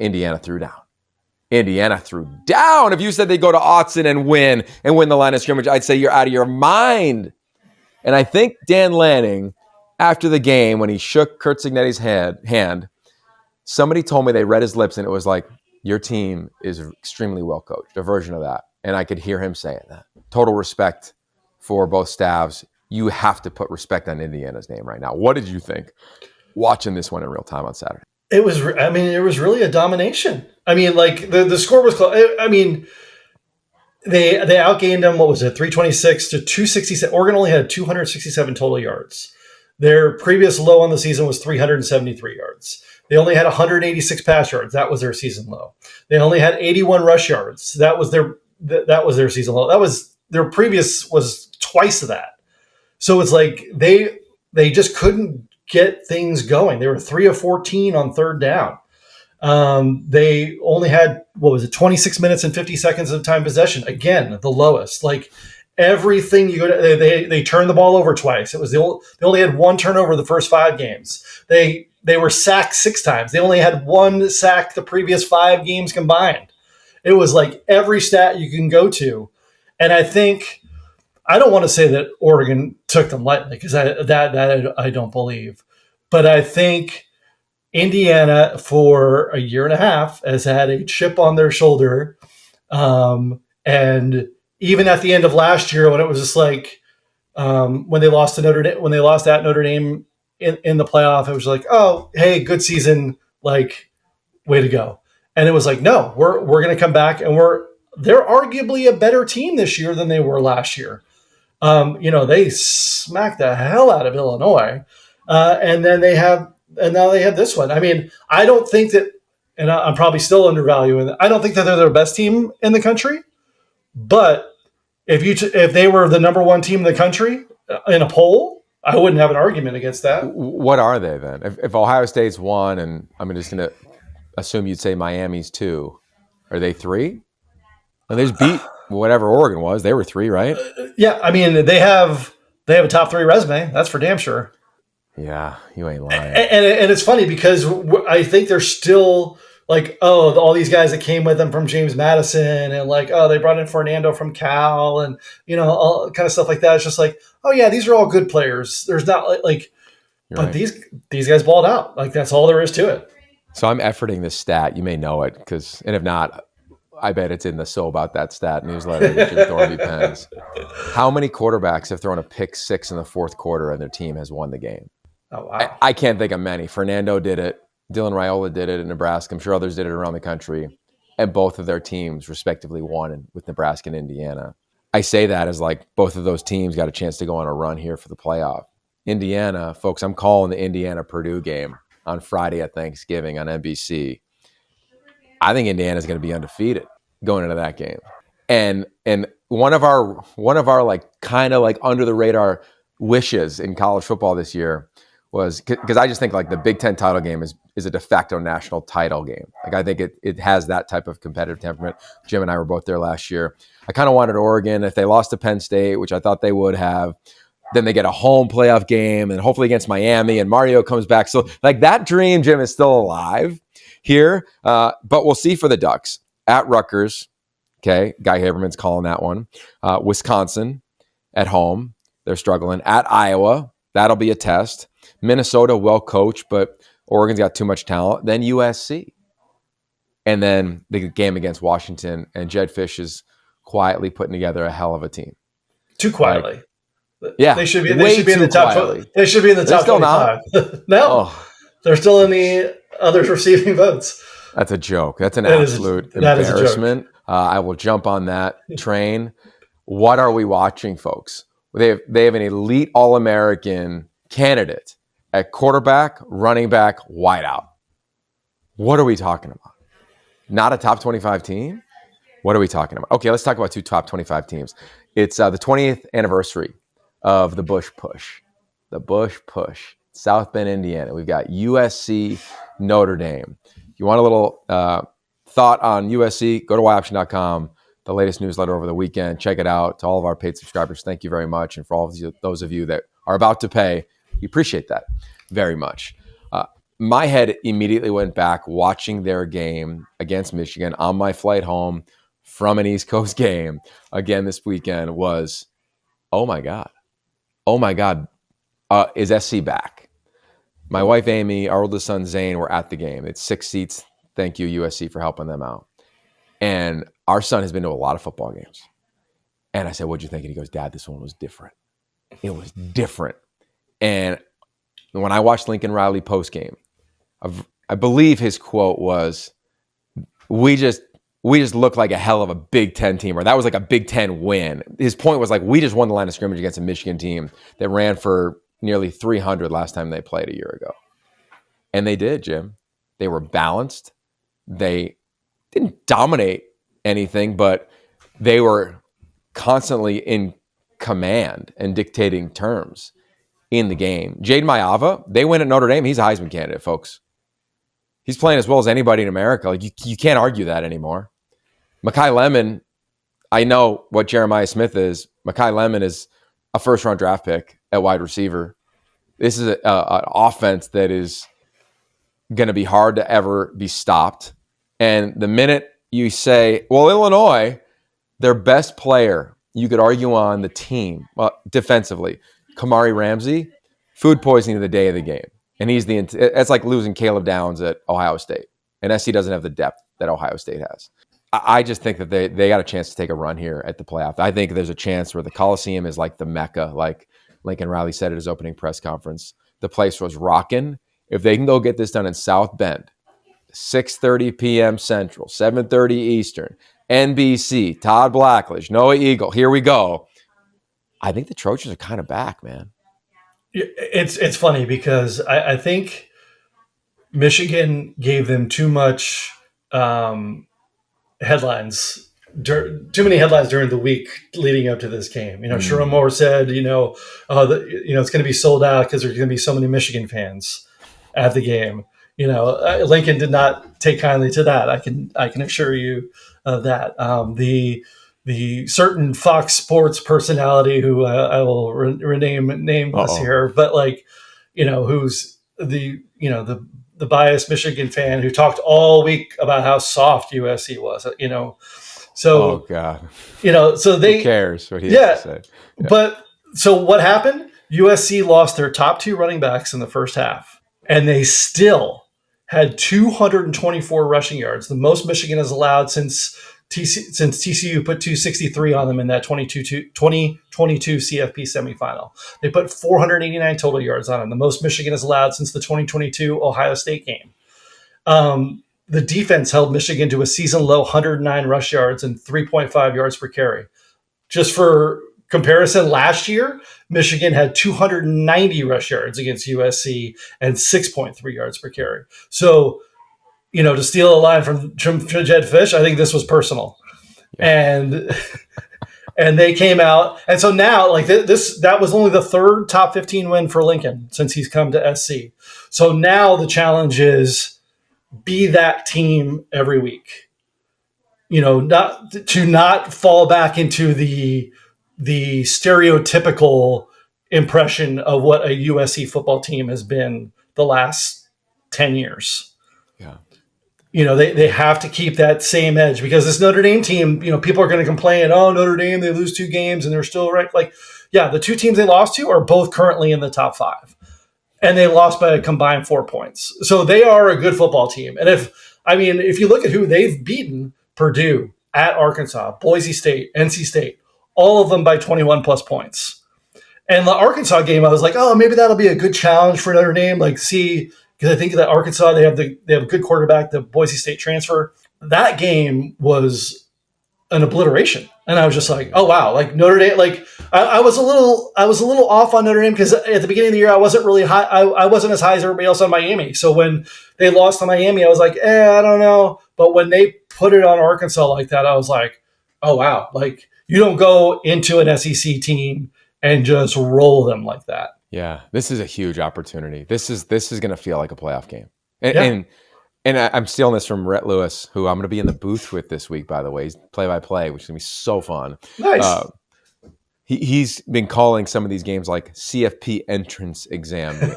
Indiana threw down. Indiana threw down. If you said they go to Autzen and win the line of scrimmage, I'd say you're out of your mind. And I think Dan Lanning, after the game, when he shook Kurt Cignetti's hand, somebody told me they read his lips and it was like, your team is extremely well coached, a version of that. And I could hear him saying that. Total respect for both staffs. You have to put respect on Indiana's name right now. What did you think watching this one in real time on Saturday? It was really a domination. I mean, like the score was close. I mean, they outgained them. What was it? 326 to 267. Oregon only had 267 total yards. Their previous low on the season was 373 yards. They only had 186 pass yards. That was their season low. They only had 81 rush yards. That was their season low. That was their previous was twice of that. So it's like they just couldn't get things going. They were 3 of 14 on third down. They only had, 26 minutes and 50 seconds of time possession. Again, the lowest. Like everything you go to, they turned the ball over twice. They only had one turnover the first 5 games. They were sacked 6 times. They only had 1 sack the previous 5 games combined. It was like every stat you can go to. And I don't want to say that Oregon took them lightly because I don't believe. But I think Indiana for a year and a half has had a chip on their shoulder. And even at the end of last year, when it was just like when they lost at Notre Dame in the playoff, it was like, oh, hey, good season, like way to go. And it was like, no, we're going to come back and they're arguably a better team this year than they were last year. They smacked the hell out of Illinois. And now they have this one. I mean, I don't think that, and I'm probably still undervaluing it. I don't think that they're the best team in the country, but if they were the number 1 team in the country in a poll, I wouldn't have an argument against that. What are they then? If Ohio State's 1, and I'm just going to assume you'd say Miami's 2, are they 3? And they just beat whatever Oregon was. They were 3, right? Yeah, I mean, they have a top 3 resume. That's for damn sure. Yeah, you ain't lying. And it's funny because I think they're still like, oh, all these guys that came with them from James Madison and like, oh, they brought in Fernando from Cal and, all kind of stuff like that. It's just like, oh, yeah, these are all good players. There's not like but right. These guys balled out. Like, that's all there is to it. So I'm efforting this stat. You may know it and if not, I bet it's in the So About That Stat newsletter that Jim Thornby pens. How many quarterbacks have thrown a pick 6 in the fourth quarter and their team has won the game? Oh, wow. I can't think of many. Fernando did it. Dylan Raiola did it in Nebraska. I'm sure others did it around the country. And both of their teams respectively won with Nebraska and Indiana. I say that as like both of those teams got a chance to go on a run here for the playoff. Indiana, folks, I'm calling the Indiana-Purdue game on Friday at Thanksgiving on NBC. I think Indiana's going to be undefeated going into that game. And one of our like kind of like under the radar wishes in college football this year was because I just think like the Big Ten title game is a de facto national title game. Like I think it has that type of competitive temperament. Jim and I were both there last year. I kind of wanted Oregon. If they lost to Penn State, which I thought they would have, then they get a home playoff game and hopefully against Miami and Mario comes back. So like that dream, Jim, is still alive here. But we'll see for the Ducks at Rutgers. Okay. Guy Haberman's calling that one. Wisconsin at home. They're struggling. At Iowa, that'll be a test. Minnesota, well coached, but Oregon's got too much talent. Then USC. And then the game against Washington. And Jed Fish is quietly putting together a hell of a team. Too quietly. Yeah. They should be in the top. They should be in the top 25. No. They're still in the others receiving votes. That's a joke. That's an absolute embarrassment. I will jump on that train. What are we watching, folks? They have an elite All-American candidate at quarterback, running back, wideout. What are we talking about? Not a top 25 team? What are we talking about? Okay, let's talk about 2 top 25 teams. It's the 20th anniversary of the Bush Push. The Bush Push. South Bend, Indiana. We've got USC, Notre Dame. If you want a little thought on USC, go to yoption.com. The latest newsletter over the weekend. Check it out. To all of our paid subscribers, thank you very much. And for all of those of you that are about to pay, we appreciate that very much. my head immediately went back watching their game against Michigan on my flight home from an East Coast game again this weekend was, oh my God. Oh my God. Is SC back? My wife, Amy, our oldest son, Zane, were at the game. It's 6 seats. Thank you, USC, for helping them out. And our son has been to a lot of football games. And I said, what'd you think? And he goes, Dad, this one was different. It was different. And when I watched Lincoln Riley postgame, I believe his quote was, we just looked like a hell of a Big Ten team, or that was like a Big Ten win. His point was like, we just won the line of scrimmage against a Michigan team that ran for nearly 300 last time they played a year ago. And they did, Jim. They were balanced. They didn't dominate anything, but they were constantly in command and dictating terms in the game. Jade Mayava, they win at Notre Dame. He's a Heisman candidate, folks. He's playing as well as anybody in America. Like you can't argue that anymore. Mekhi Lemon, I know what Jeremiah Smith is. Mekhi Lemon is a first-round draft pick at wide receiver. This is an offense that is going to be hard to ever be stopped. And the minute you say, well, Illinois, their best player, you could argue on the team, defensively, Kamari Ramsey, food poisoning the day of the game. And it's like losing Caleb Downs at Ohio State. And SC doesn't have the depth that Ohio State has. I just think that they got a chance to take a run here at the playoff. I think there's a chance where the Coliseum is like the Mecca, like Lincoln Riley said at his opening press conference. The place was rocking. If they can go get this done in South Bend, 6:30 p.m. Central, 7:30 Eastern, NBC, Todd Blackledge, Noah Eagle, here we go. I think the Trojans are kind of back, man. It's funny because I think Michigan gave them too much headlines, too many headlines during the week leading up to this game. Sharon Moore said, it's going to be sold out because there's going to be so many Michigan fans at the game. Lincoln did not take kindly to that. I can assure you of that. The certain Fox Sports personality who I will rename nameless here, but who's the biased Michigan fan who talked all week about how soft USC was, So, oh God, so they, who cares what he has to say? Yeah. But so what happened? USC lost their top two running backs in the first half, and they still had 224 rushing yards, the most Michigan has allowed since TCU put 263 on them in that 2022 CFP semifinal. They put 489 total yards on them, the most Michigan has allowed since the 2022 Ohio State game. The defense held Michigan to a season-low 109 rush yards and 3.5 yards per carry. Just for comparison, last year, Michigan had 290 rush yards against USC and 6.3 yards per carry. So, to steal a line from Jed Fish, I think this was personal. Yeah. And they came out. And so now, that was only the third top 15 win for Lincoln since he's come to SC. So now the challenge is be that team every week. Not fall back into the stereotypical impression of what a USC football team has been the last 10 years. Yeah. They have to keep that same edge because this Notre Dame team, people are going to complain, oh, Notre Dame, they lose 2 games and they're still ranked. The 2 teams they lost to are both currently in the top 5 and they lost by a combined 4 points. So they are a good football team. And if you look at who they've beaten, Purdue, at Arkansas, Boise State, NC State, all of them by 21 plus points. And the Arkansas game, I was like, oh, maybe that'll be a good challenge for Notre Dame. Because I think that Arkansas, they have a good quarterback, the Boise State transfer. That game was an obliteration. And I was just like, oh wow, Notre Dame, I was a little off on Notre Dame because at the beginning of the year I wasn't really high. I wasn't as high as everybody else on Miami. So when they lost to Miami, I was like, I don't know. But when they put it on Arkansas like that, I was like, oh wow, you don't go into an SEC team and just roll them like that. Yeah, this is a huge opportunity. This is going to feel like a playoff game. And I'm stealing this from Rhett Lewis, who I'm going to be in the booth with this week, by the way. He's play-by-play, which is going to be so fun. Nice. He's been calling some of these games like CFP entrance exam games.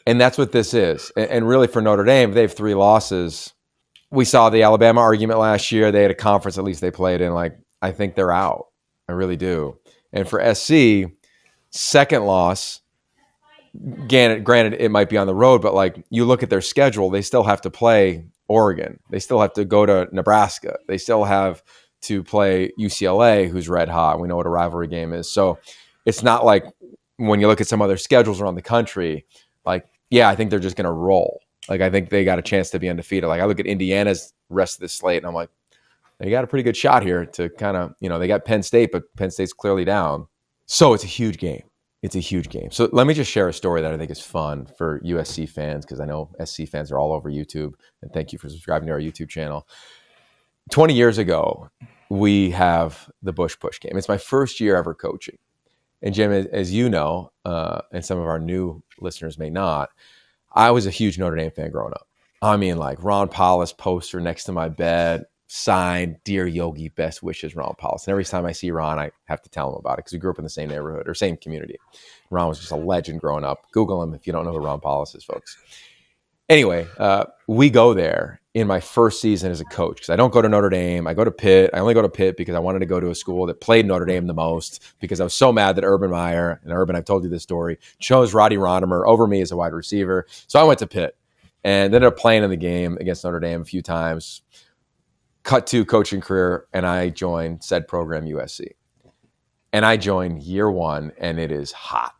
And that's what this is. And really for Notre Dame, they have 3 losses. We saw the Alabama argument last year. They had a conference at least they played in. Like, I think they're out. I really do. And for SC, second loss, granted it might be on the road, but like you look at their schedule, they still have to play Oregon. They still have to go to Nebraska. They still have to play UCLA, who's red hot. We know what a rivalry game is. So it's not like when you look at some other schedules around the country, like, yeah, I think they're just going to roll. Like, I think they got a chance to be undefeated. Like, I look at Indiana's rest of this slate, and I'm like, they got a pretty good shot here to kind of, they got Penn State, but Penn State's clearly down. So it's a huge game. It's a huge game. So let me just share a story that I think is fun for USC fans, because I know SC fans are all over YouTube. And thank you for subscribing to our YouTube channel. 20 years ago, we have the Bush Push game. It's my first year ever coaching. And Jim, as you know, and some of our new listeners may not, I was a huge Notre Dame fan growing up. I mean, like Ron Powlus poster next to my bed, signed, "Dear Yogi, best wishes, Ron Powlus." And every time I see Ron, I have to tell him about it because we grew up in the same neighborhood or same community. Ron was just a legend growing up. Google him if you don't know who Ron Powlus is, folks. Anyway, we go there in my first season as a coach because I don't go to Notre Dame. I go to Pitt. I only go to Pitt because I wanted to go to a school that played Notre Dame the most, because I was so mad that Urban Meyer, and Urban, I've told you this story, chose Roddy Ronimer over me as a wide receiver. So I went to Pitt and ended up playing in the game against Notre Dame a few times. Cut to coaching career, and I joined said program, USC. And I joined year 1, and it is hot.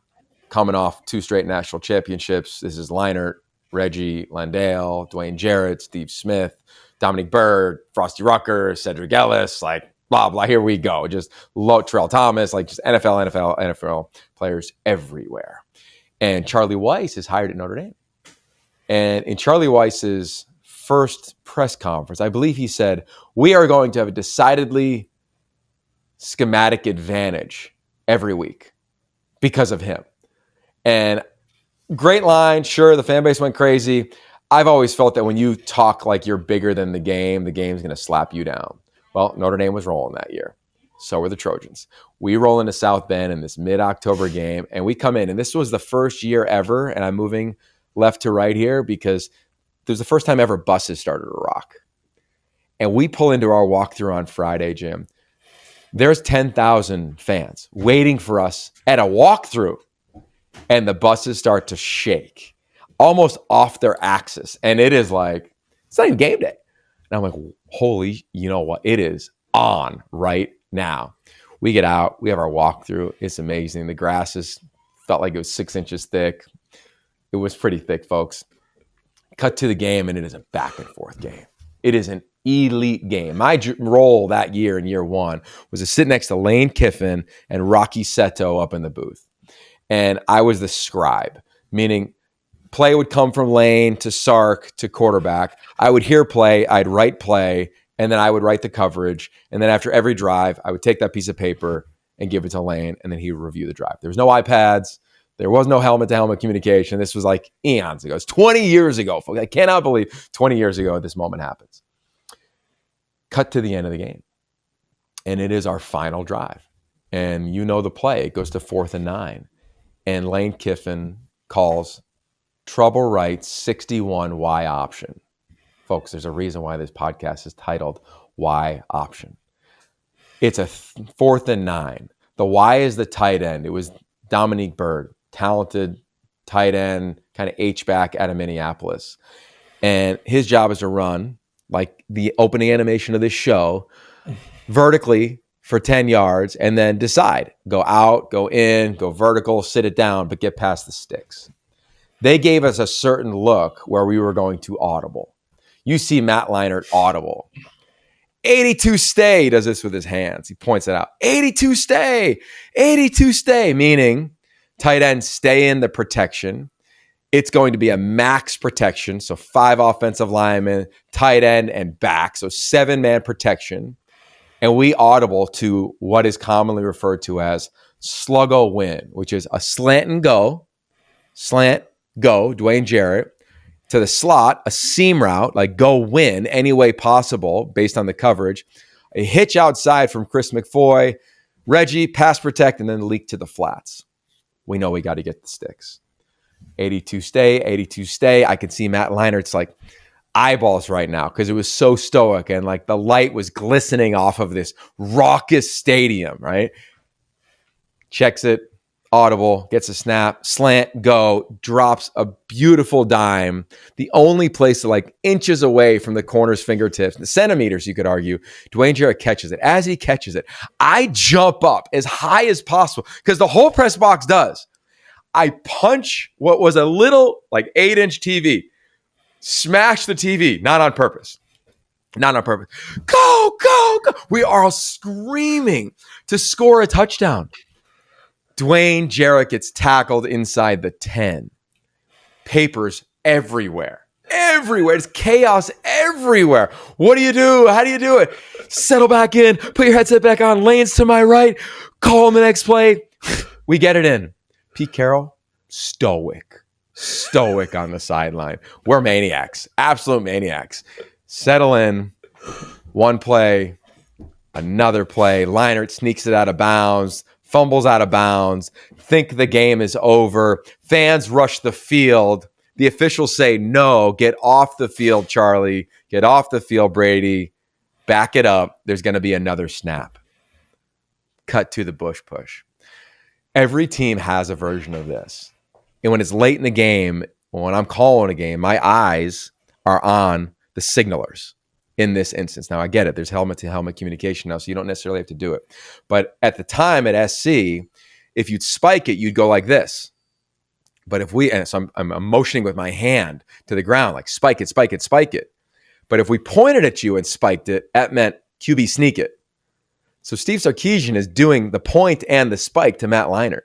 Coming off 2 straight national championships. This is Leinart, Reggie Landale, Dwayne Jarrett, Steve Smith, Dominic Byrd, Frosty Rucker, Cedric Ellis, like blah, blah. Here we go. Just Terrell Thomas, like just NFL players everywhere. And Charlie Weiss is hired at Notre Dame. And in Charlie Weiss's first press conference, I believe he said, "We are going to have a decidedly schematic advantage every week because of him." And great line. Sure, the fan base went crazy. I've always felt that when you talk like you're bigger than the game's going to slap you down. Well, Notre Dame was rolling that year. So were the Trojans. We roll into South Bend in this mid-October game, and we come in. And this was the first year ever, and I'm moving left to right here because it was the first time ever buses started to rock. And we pull into our walkthrough on Friday, Jim. There's 10,000 fans waiting for us at a walkthrough. And the buses start to shake, almost off their axis. And it is like, it's not even game day. And I'm like, holy, you know what? It is on right now. We get out. We have our walkthrough. It's amazing. The grass felt like it was 6 inches thick. It was pretty thick, folks. Cut to the game, and it is a back and forth game. It is an elite game. My role that year in year 1 was to sit next to Lane Kiffin and Rocky Seto up in the booth. And I was the scribe, meaning play would come from Lane to Sark to quarterback. I would hear play, I'd write play, and then I would write the coverage. And then after every drive, I would take that piece of paper and give it to Lane, and then he would review the drive. There was no iPads. There was no helmet-to-helmet communication. This was like eons ago. It's 20 years ago, folks. I cannot believe 20 years ago this moment happens. Cut to the end of the game. And it is our final drive. And you know the play. It goes to 4th and 9. And Lane Kiffin calls trouble right 61 Y option. Folks, there's a reason why this podcast is titled Y option. It's a 4th and 9. The Y is the tight end. It was Dominique Byrd, talented tight end, kind of H-back out of Minneapolis. And his job is to run, like the opening animation of this show, vertically for 10 yards and then decide. Go out, go in, go vertical, sit it down, but get past the sticks. They gave us a certain look where we were going to audible. You see Matt Leinart audible. 82 stay, he does this with his hands. He points it out. 82 stay, 82 stay, meaning tight end stay in the protection. It's going to be a max protection, so 5 offensive linemen, tight end, and back, so 7-man protection. And we audible to what is commonly referred to as sluggo win, which is a slant, go, Dwayne Jarrett, to the slot, a seam route, like go win any way possible based on the coverage, a hitch outside from Chris McFoy, Reggie, pass protect, and then leak to the flats. We know we got to get the sticks. 82 stay, 82 stay. I could see Matt Leinert's like eyeballs right now because it was so stoic and like the light was glistening off of this raucous stadium, right? Checks it, audible, gets a snap, slant, go, drops a beautiful dime. The only place like inches away from the corner's fingertips, the centimeters, you could argue, Dwayne Jarrett catches it. As he catches it, I jump up as high as possible because the whole press box does. I punch what was a little like 8-inch TV, smash the TV, not on purpose. Not on purpose. Go, go, go. We are all screaming to score a touchdown. Dwayne Jarrett gets tackled inside the 10. Papers everywhere. Everywhere. It's chaos everywhere. What do you do? How do you do it? Settle back in. Put your headset back on. Lanes to my right. Call him the next play. We get it in. Pete Carroll, stoic on the sideline. We're maniacs. Absolute maniacs. Settle in. One play. Another play. Leinart sneaks it out of bounds. Fumbles out of bounds, think the game is over. Fans rush the field. The officials say, no, get off the field, Charlie. Get off the field, Brady. Back it up. There's going to be another snap. Cut to the bush push. Every team has a version of this. And when it's late in the game, when I'm calling a game, my eyes are on the signalers. In this instance. Now, I get it. There's helmet-to-helmet communication now, so you don't necessarily have to do it. But at the time at SC, if you'd spike it, you'd go like this. But if we, and so I'm motioning with my hand to the ground, like spike it, spike it, spike it. But if we pointed at you and spiked it, that meant QB sneak it. So Steve Sarkisian is doing the point and the spike to Matt Leinart.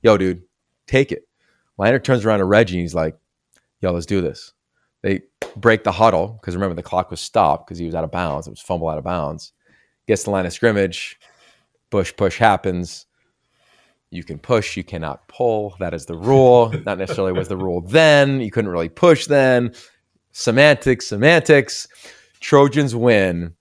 Yo, dude, take it. Leinart turns around to Reggie and he's like, yo, let's do this. They break the huddle because remember the clock was stopped because he was out of bounds. It was fumble out of bounds. Gets the line of scrimmage. Bush push happens. You can push. You cannot pull. That is the rule. Not necessarily was the rule then. You couldn't really push then. Semantics. Trojans win.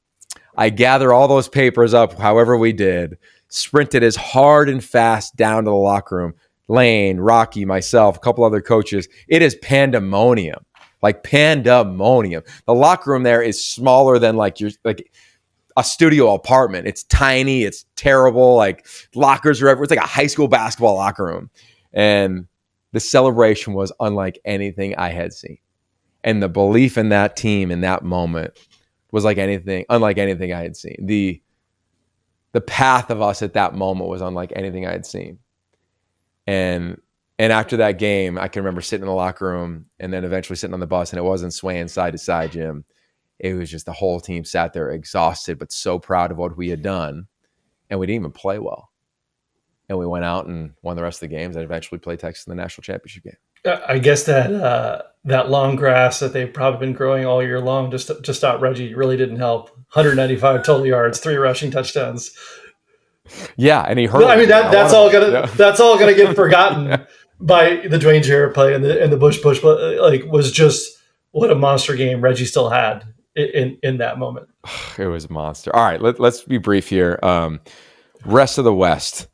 I gather all those papers up however we did. Sprinted as hard and fast down to the locker room. Lane, Rocky, myself, a couple other coaches. It is pandemonium. Like pandemonium. The locker room there is smaller than like a studio apartment. It's tiny. It's terrible. Like lockers are everywhere. It's like a high school basketball locker room. And the celebration was unlike anything I had seen. And the belief in that team in that moment was unlike anything I had seen. The path of us at that moment was unlike anything I had seen. And after that game, I can remember sitting in the locker room and then eventually sitting on the bus, and it wasn't swaying side to side, Jim. It was just the whole team sat there exhausted, but so proud of what we had done. And we didn't even play well. And we went out and won the rest of the games and eventually played Texas in the national championship game. I guess that long grass that they've probably been growing all year long just to stop Reggie really didn't help. 195 total yards, 3 rushing touchdowns. Yeah, and he hurt. I mean that's all gonna get forgotten by the Dwayne Jarrett play and the Bush push, but like was just what a monster game Reggie still had in that moment. It was a monster. All right, let's be brief here. Rest of the West.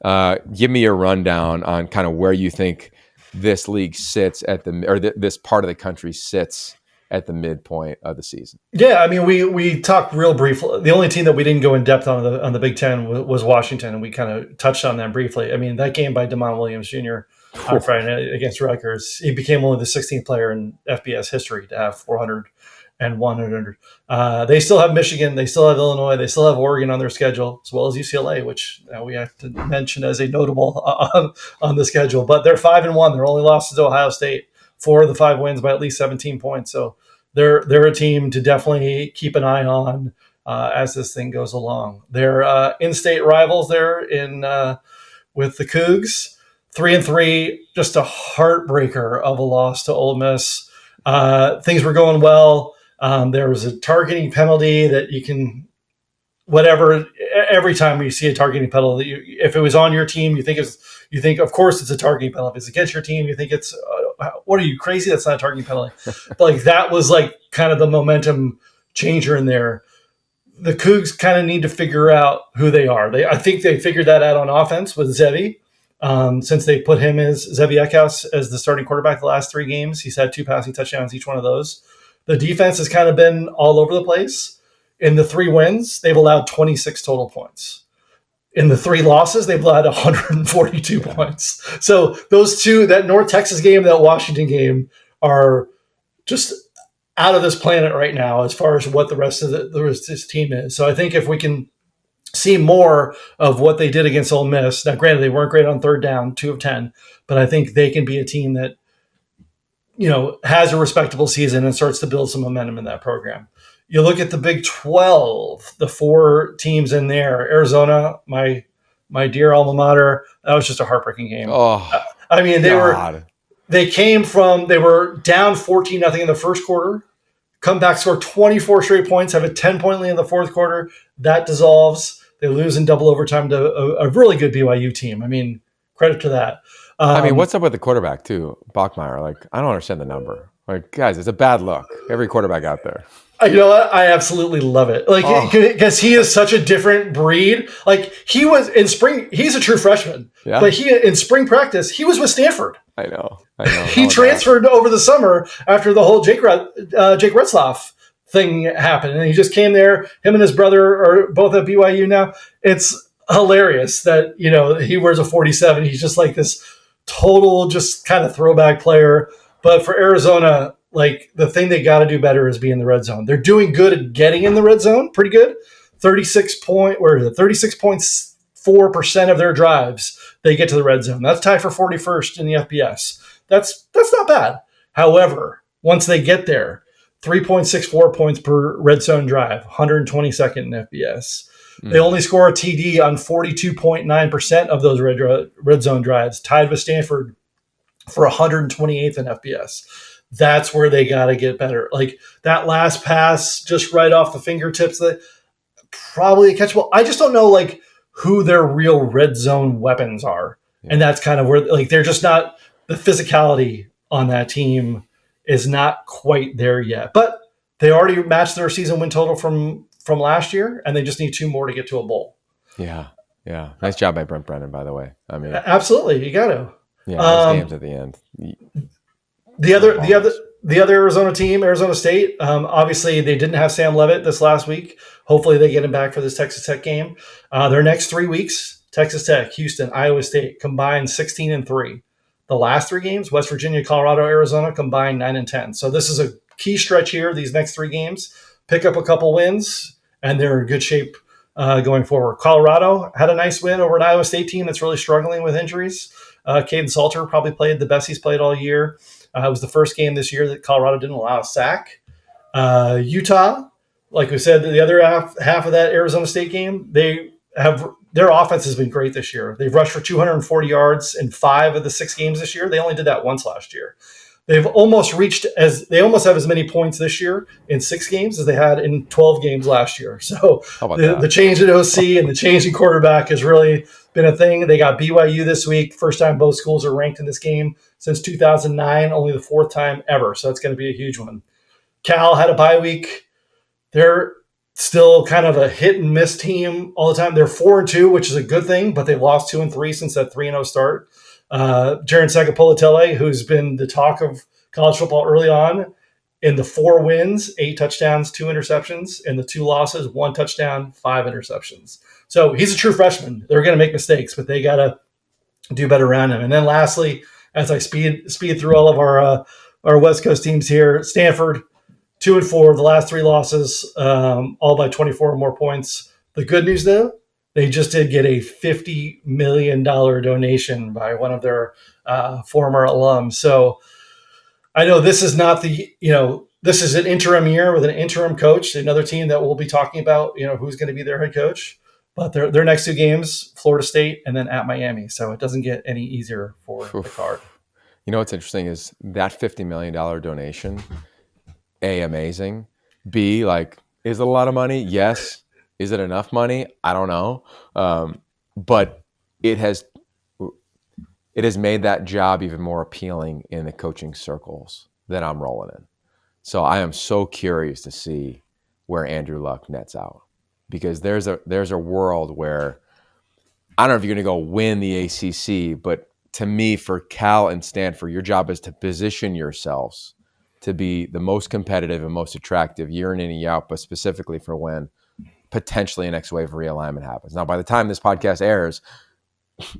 Give me a rundown on kind of where you think this league sits at this part of the country sits at the midpoint of the season. Yeah, I mean, we talked real briefly. The only team that we didn't go in depth on the Big Ten was Washington, and we kind of touched on them briefly. I mean, that game by Damon Williams Jr. on Friday night against Rutgers, he became only the 16th player in FBS history to have 400 and 100. They still have Michigan, they still have Illinois, they still have Oregon on their schedule, as well as UCLA, which we have to mention as a notable on the schedule. But they're 5-1. Their only loss is to Ohio State. 4 of the 5 wins by at least 17 points. So they're a team to definitely keep an eye on as this thing goes along. They're in-state rivals there with the Cougs. 3-3, just a heartbreaker of a loss to Ole Miss. Things were going well. There was a targeting penalty that you can, whatever. Every time you see a targeting penalty, if it was on your team, you think of course it's a targeting penalty. If it's against your team, you think it's what are you crazy? That's not a targeting penalty. But like that was like kind of the momentum changer in there. The Cougs kind of need to figure out who they are. I think they figured that out on offense with Zevi. Since they put him as Zeviekos as the starting quarterback the last 3 games. He's had 2 passing touchdowns each one of those. The defense has kind of been all over the place. In the 3 wins, they've allowed 26 total points. In the 3 losses, they've allowed 142 points. So those two, that North Texas game, that Washington game, are just out of this planet right now as far as what the rest of this team is. So I think if we can see more of what they did against Ole Miss, now granted they weren't great on third down, 2 of 10, but I think they can be a team that has a respectable season and starts to build some momentum in that program. You look at the Big 12, the 4 teams in there. Arizona, my dear alma mater, that was just a heartbreaking game. Oh, I mean, they were down 14-0 in the first quarter, come back, score 24 straight points, have a 10-point lead in the fourth quarter. That dissolves. They lose in double overtime to a really good BYU team. I mean, credit to that. What's up with the quarterback too, Bachmeier? Like, I don't understand the number. Like, guys, it's a bad look. Every quarterback out there. You know what? I absolutely love it. Like, because he is such a different breed. Like, he was in spring. He's a true freshman, but in spring practice, he was with Stanford. I know. He transferred over the summer after the whole Jake Retzlaff thing happened, and he just came there. Him and his brother are both at BYU now. It's hilarious that he wears a 47. He's just like this total, just kind of throwback player. But for Arizona, like, the thing they got to do better is be in the red zone. They're doing good at getting in the red zone, pretty good. 36.4% of their drives they get to the red zone. That's tied for 41st in the FBS. That's not bad. However, once they get there, 3.64 points per red zone drive, 122nd in FBS. They only score a TD on 42.9% of those red zone drives, tied with Stanford for 128th in FBS. That's where they got to get better. Like, that last pass, just right off the fingertips, that probably a catchable. I just don't know, like, who their real red zone weapons are. Yeah. And that's kind of where, like, they're just not, the physicality on that team is not quite there yet. But they already matched their season win total from last year, and they just need 2 more to get to a bowl. Yeah. Nice job by Brent Brennan, by the way. I mean, absolutely, you got to. Yeah, those games at the end. The other Arizona team, Arizona State, obviously they didn't have Sam Levitt this last week. Hopefully they get him back for this Texas Tech game. Their next 3 weeks, Texas Tech, Houston, Iowa State, combined 16-3. The last 3 games, West Virginia, Colorado, Arizona, combined 9-10. So this is a key stretch here, these next 3 games. Pick up a couple wins, and they're in good shape going forward. Colorado had a nice win over an Iowa State team that's really struggling with injuries. Caden Salter probably played the best he's played all year. It was the first game this year that Colorado didn't allow a sack. Utah, like we said, the other half of that Arizona State game, their offense has been great this year. They've rushed for 240 yards in 5 of the 6 games this year. They only did that once last year. They almost have as many points this year in 6 games as they had in 12 games last year. So the change in OC and the change in quarterback has really been a thing. They got BYU this week. First time both schools are ranked in this game since 2009, only the 4th time ever. So that's going to be a huge one. Cal had a bye week. They're still kind of a hit and miss team all the time. They're 4-2, which is a good thing, but they lost 2-3 since that 3-0 start. Jaron Sagapolatele, who's been the talk of college football early on, in the 4 wins, 8 touchdowns, 2 interceptions. In the 2 losses, 1 touchdown, 5 interceptions. So he's a true freshman. They're going to make mistakes, but they got to do better around him. And then lastly, as I speed through all of our West Coast teams here, Stanford, 2-4, the last 3 losses, all by 24 or more points. The good news, though, they just did get a $50 million donation by one of their former alums. So I know this is not this is an interim year with an interim coach, another team that we'll be talking about, who's going to be their head coach. But their next 2 games, Florida State and then at Miami. So it doesn't get any easier for the Card. What's interesting is that $50 million donation, A, amazing. B, like, is it a lot of money? Yes. Is it enough money? I don't know. But it has made that job even more appealing in the coaching circles that I'm rolling in. So I am so curious to see where Andrew Luck nets out, because there's a world where I don't know if you're going to go win the ACC, but to me, for Cal and Stanford, your job is to position yourselves to be the most competitive and most attractive year in and year out, but specifically for when potentially a next wave of realignment happens. Now, by the time this podcast airs,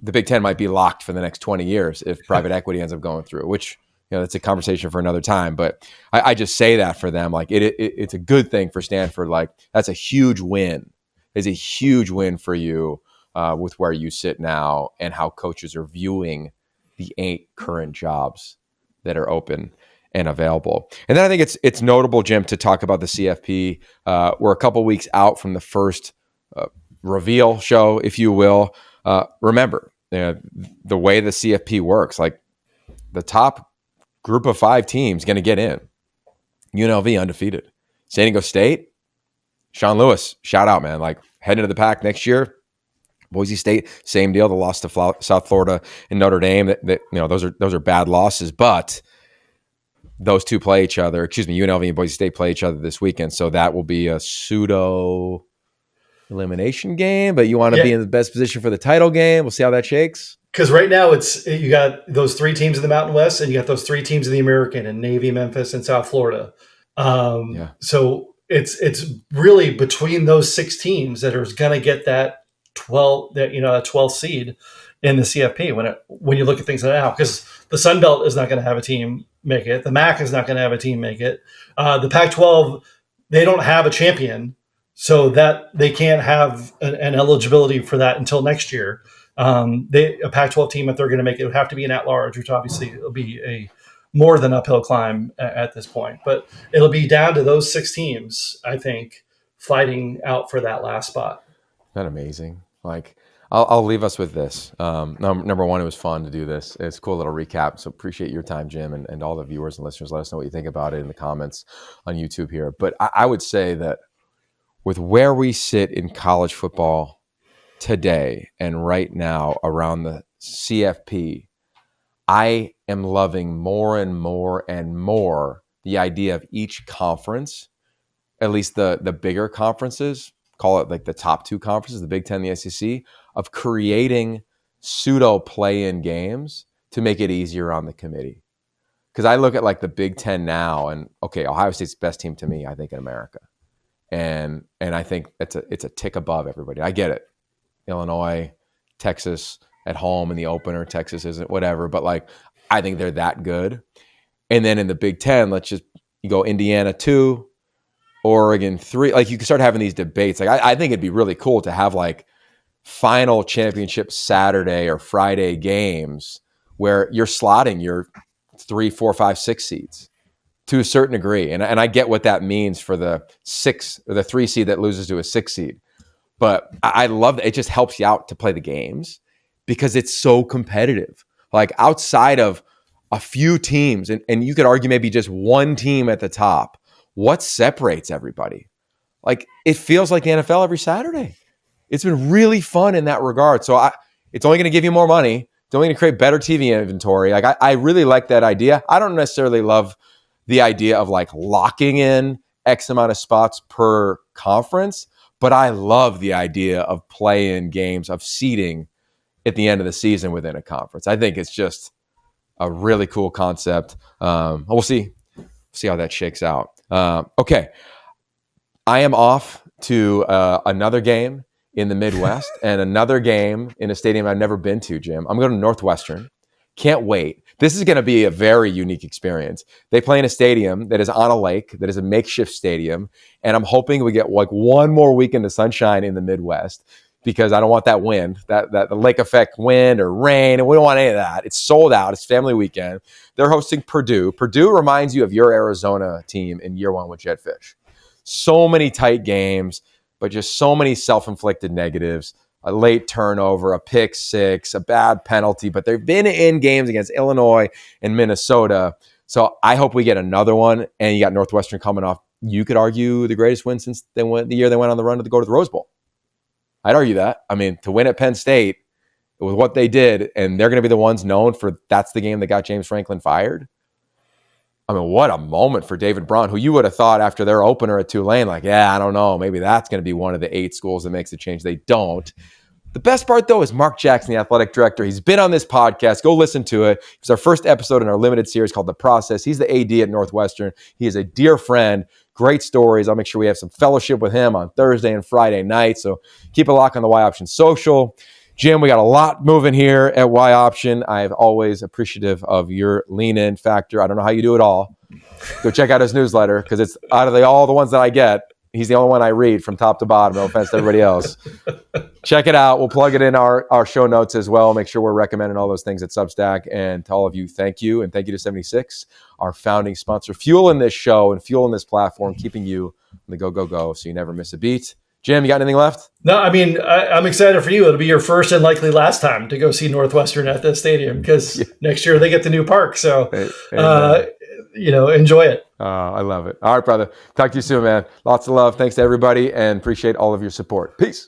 the Big Ten might be locked for the next 20 years if private equity ends up going through, which, that's a conversation for another time. But I just say that for them, like it's a good thing for Stanford. Like that's a huge win. It's a huge win for you with where you sit now and how coaches are viewing the 8 current jobs that are open and available. And then I think it's notable, Jim, to talk about the CFP. We're a couple weeks out from the first reveal show, if you will. Remember, the way the CFP works, like the top group of 5 teams going to get in. UNLV undefeated. San Diego State, Sean Lewis, shout out, man. Like heading into the pack next year. Boise State, same deal. The loss to South Florida and Notre Dame. That those are bad losses, but those two play each other. UNLV and Boise State play each other this weekend, so that will be a pseudo elimination game. But you want to be in the best position for the title game. We'll see how that shakes. Because right now you got those 3 teams in the Mountain West, and you got those 3 teams in the American, and Navy, Memphis, and South Florida. So it's really between those 6 teams that are going to get that 12th seed in the CFP when you look at things now, because the Sun Belt is not going to have a team make it. The MAC is not going to have a team make it. The Pac-12, they don't have a champion, so that they can't have an eligibility for that until next year. A Pac-12 team, if they're going to make it, would have to be an at-large, which obviously will be a more than uphill climb at this point. But it'll be down to those 6 teams, I think, fighting out for that last spot. Isn't that amazing? Like, I'll leave us with this. Number one, it was fun to do this. It's a cool little recap. So appreciate your time, Jim, and all the viewers and listeners. Let us know what you think about it in the comments on YouTube here. But I would say that with where we sit in college football today and right now around the CFP, I am loving more and more and more the idea of each conference, at least the bigger conferences, call it like the top 2 conferences, the Big Ten, the SEC, of creating pseudo play-in games to make it easier on the committee. Because I look at like the Big Ten now, and okay, Ohio State's the best team to me, I think, in America, and I think it's a tick above everybody. I get it, Illinois, Texas at home in the opener. Texas isn't, whatever, but like I think they're that good. And then in the Big Ten, you go Indiana 2. Oregon 3, like you can start having these debates. Like I think it'd be really cool to have like final championship Saturday or Friday games where you're slotting your 3, 4, 5, 6 seeds to a certain degree. And I get what that means for the 6 or the 3 seed that loses to a 6 seed. But I love that it just helps you out to play the games because it's so competitive. Like outside of a few teams, and you could argue maybe just one team at the top, what separates everybody? Like it feels like the NFL every Saturday. It's been really fun in that regard. So it's only going to give you more money. It's only going to create better TV inventory. Like I really like that idea. I don't necessarily love the idea of like locking in X amount of spots per conference, but I love the idea of play-in games, of seeding at the end of the season within a conference. I think it's just a really cool concept. We'll see how that shakes out. Okay. I am off to another game in the Midwest and another game in a stadium I've never been to, Jim. I'm going to Northwestern. Can't wait. This is going to be a very unique experience. They play in a stadium that is on a lake, that is a makeshift stadium, and I'm hoping we get like one more weekend of sunshine in the Midwest because I don't want that wind, that the lake effect wind or rain, and we don't want any of that. It's sold out. It's family weekend. They're hosting Purdue. Purdue reminds you of your Arizona team in year one with Jedd Fisch. So many tight games, but just so many self-inflicted negatives. A late turnover, a pick six, a bad penalty, but they've been in games against Illinois and Minnesota. So I hope we get another one. And you got Northwestern coming off, you could argue, the greatest win since the year they went on the run to go to the Rose Bowl. I'd argue that. I mean, to win at Penn State with what they did, and they're going to be the ones known for that's the game that got James Franklin fired. I mean, what a moment for David Braun, who you would have thought after their opener at Tulane, like, yeah, I don't know, maybe that's going to be one of the 8 schools that makes a change. They don't. The best part, though, is Mark Jackson, the athletic director. He's been on this podcast. Go listen to it. It's our first episode in our limited series called The Process. He's the AD at Northwestern. He is a dear friend. Great stories. I'll make sure we have some fellowship with him on Thursday and Friday night. So keep a lock on the Y Option Social. Jim, we got a lot moving here at Y Option. I'm always appreciative of your lean-in factor. I don't know how you do it all. Go check out his newsletter because it's out of all the ones that I get, he's the only one I read from top to bottom. No offense to everybody else. Check it out. We'll plug it in our show notes as well. Make sure we're recommending all those things at Substack. And to all of you, thank you. And thank you to 76, our founding sponsor, fueling this show and fueling this platform, keeping you on the go so you never miss a beat. Jim, you got anything left? No, I mean, I'm excited for you. It'll be your first and likely last time to go see Northwestern at the stadium because next year they get the new park. So, enjoy it. I love it. All right, brother. Talk to you soon, man. Lots of love. Thanks to everybody and appreciate all of your support. Peace.